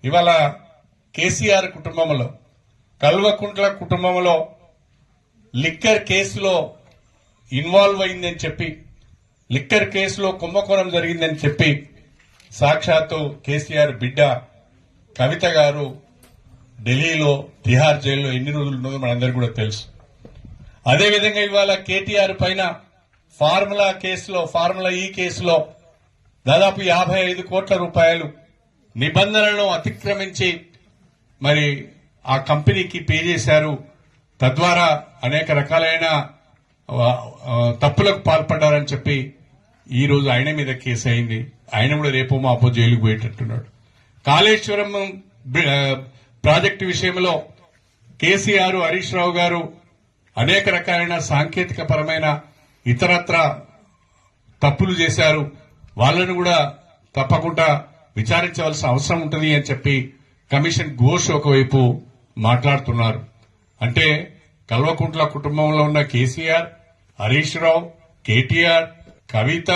ఇవాళ కేసీఆర్ కుటుంబంలో కల్వకుంట్ల కుటుంబంలో లిక్కర్ కేసులో ఇన్వాల్వ్ అయిందని చెప్పి లిక్కర్ కేసులో కుంభకోణం జరిగిందని చెప్పి సాక్షాత్తు కేసీఆర్ బిడ్డ కవిత గారు ఢిల్లీలో తిహార్ జైల్లో ఎన్ని రోజులు ఉన్నదో మనందరికీ కూడా తెలుసు. అదేవిధంగా ఇవాళ కేటీఆర్ పైన ఫార్ములా ఈ కేసులో దాదాపు 55 కోట్ల రూపాయలు నిబంధనలను అతిక్రమించి మరి ఆ కంపెనీకి పే చేశారు. తద్వారా అనేక రకాలైన తప్పులకు పాల్పడ్డారని చెప్పి ఈ రోజు ఆయన మీద కేసు అయింది. ఆయన కూడా రేపు మాపో జైలుకు పోయేటట్టున్నాడు. కాళేశ్వరం ప్రాజెక్టు విషయంలో కేసీఆర్ హరీష్ రావు గారు అనేక రకాలైన సాంకేతిక పరమైన ఇతరత్ర తప్పులు చేశారు. వాళ్ళను కూడా తప్పకుండా విచారించవలసిన అవసరం ఉంటుంది అని చెప్పి కమిషన్ ఘోష్ ఒకవైపు మాట్లాడుతున్నారు. అంటే కల్వకుంట్ల కుటుంబంలో ఉన్న కేసీఆర్, హరీష్ రావు, కేటీఆర్, కవిత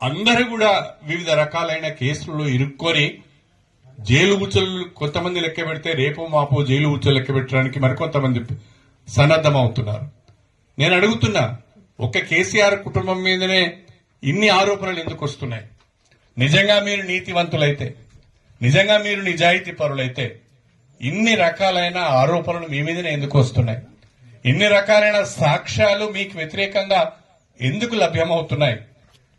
అందరూ కూడా వివిధ రకాలైన కేసులలో ఇరుక్కొని జైలు ఉచ్చులు కొంతమంది లెక్క పెడితే రేపు మాపో జైలు ఉచ్చులు లెక్క పెట్టడానికి మరికొంతమంది సన్నద్దమవుతున్నారు. నేను అడుగుతున్నా, ఒక్క కేసీఆర్ కుటుంబం మీదనే ఇన్ని ఆరోపణలు ఎందుకు వస్తున్నాయి? నిజంగా మీరు నీతివంతులైతే, నిజంగా మీరు నిజాయితీ పరులైతే ఇన్ని రకాలైన ఆరోపణలు మీ మీదనే ఎందుకు వస్తున్నాయి? ఇన్ని రకాలైన సాక్ష్యాలు మీకు వ్యతిరేకంగా ఎందుకు లభ్యమవుతున్నాయి?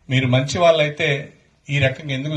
మీరు మంచి వాళ్ళైతే ఈ రకంగా ఎందుకు